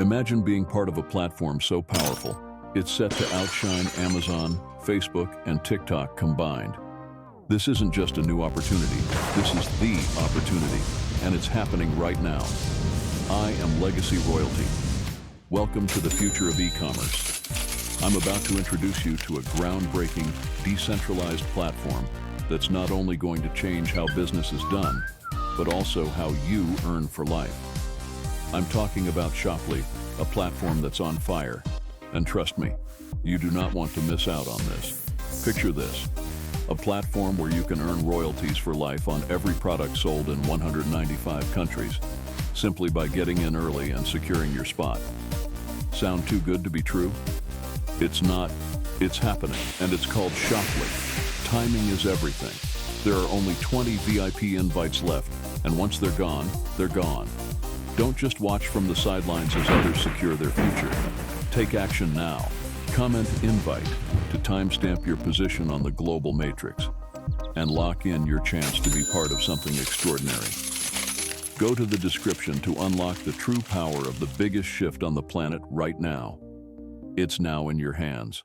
Imagine being part of a platform so powerful, it's set to outshine Amazon, Facebook, and TikTok combined. This isn't just a new opportunity, this is the opportunity, and it's happening right now. I am Legacy Royalty. Welcome to the future of e-commerce. I'm about to introduce you to a groundbreaking, decentralized platform that's not only going to change how business is done, but also how you earn for life. I'm talking about Shoply, a platform that's on fire. And trust me, you do not want to miss out on this. Picture this, a platform where you can earn royalties for life on every product sold in 195 countries, simply by getting in early and securing your spot. Sound too good to be true? It's not. It's happening, and it's called Shoply. Timing is everything. There are only 20 VIP invites left, and once they're gone, they're gone. Don't just watch from the sidelines as others secure their future. Take action now. Comment invite to timestamp your position on the global matrix and lock in your chance to be part of something extraordinary. Go to the description to unlock the true power of the biggest shift on the planet right now. It's now in your hands.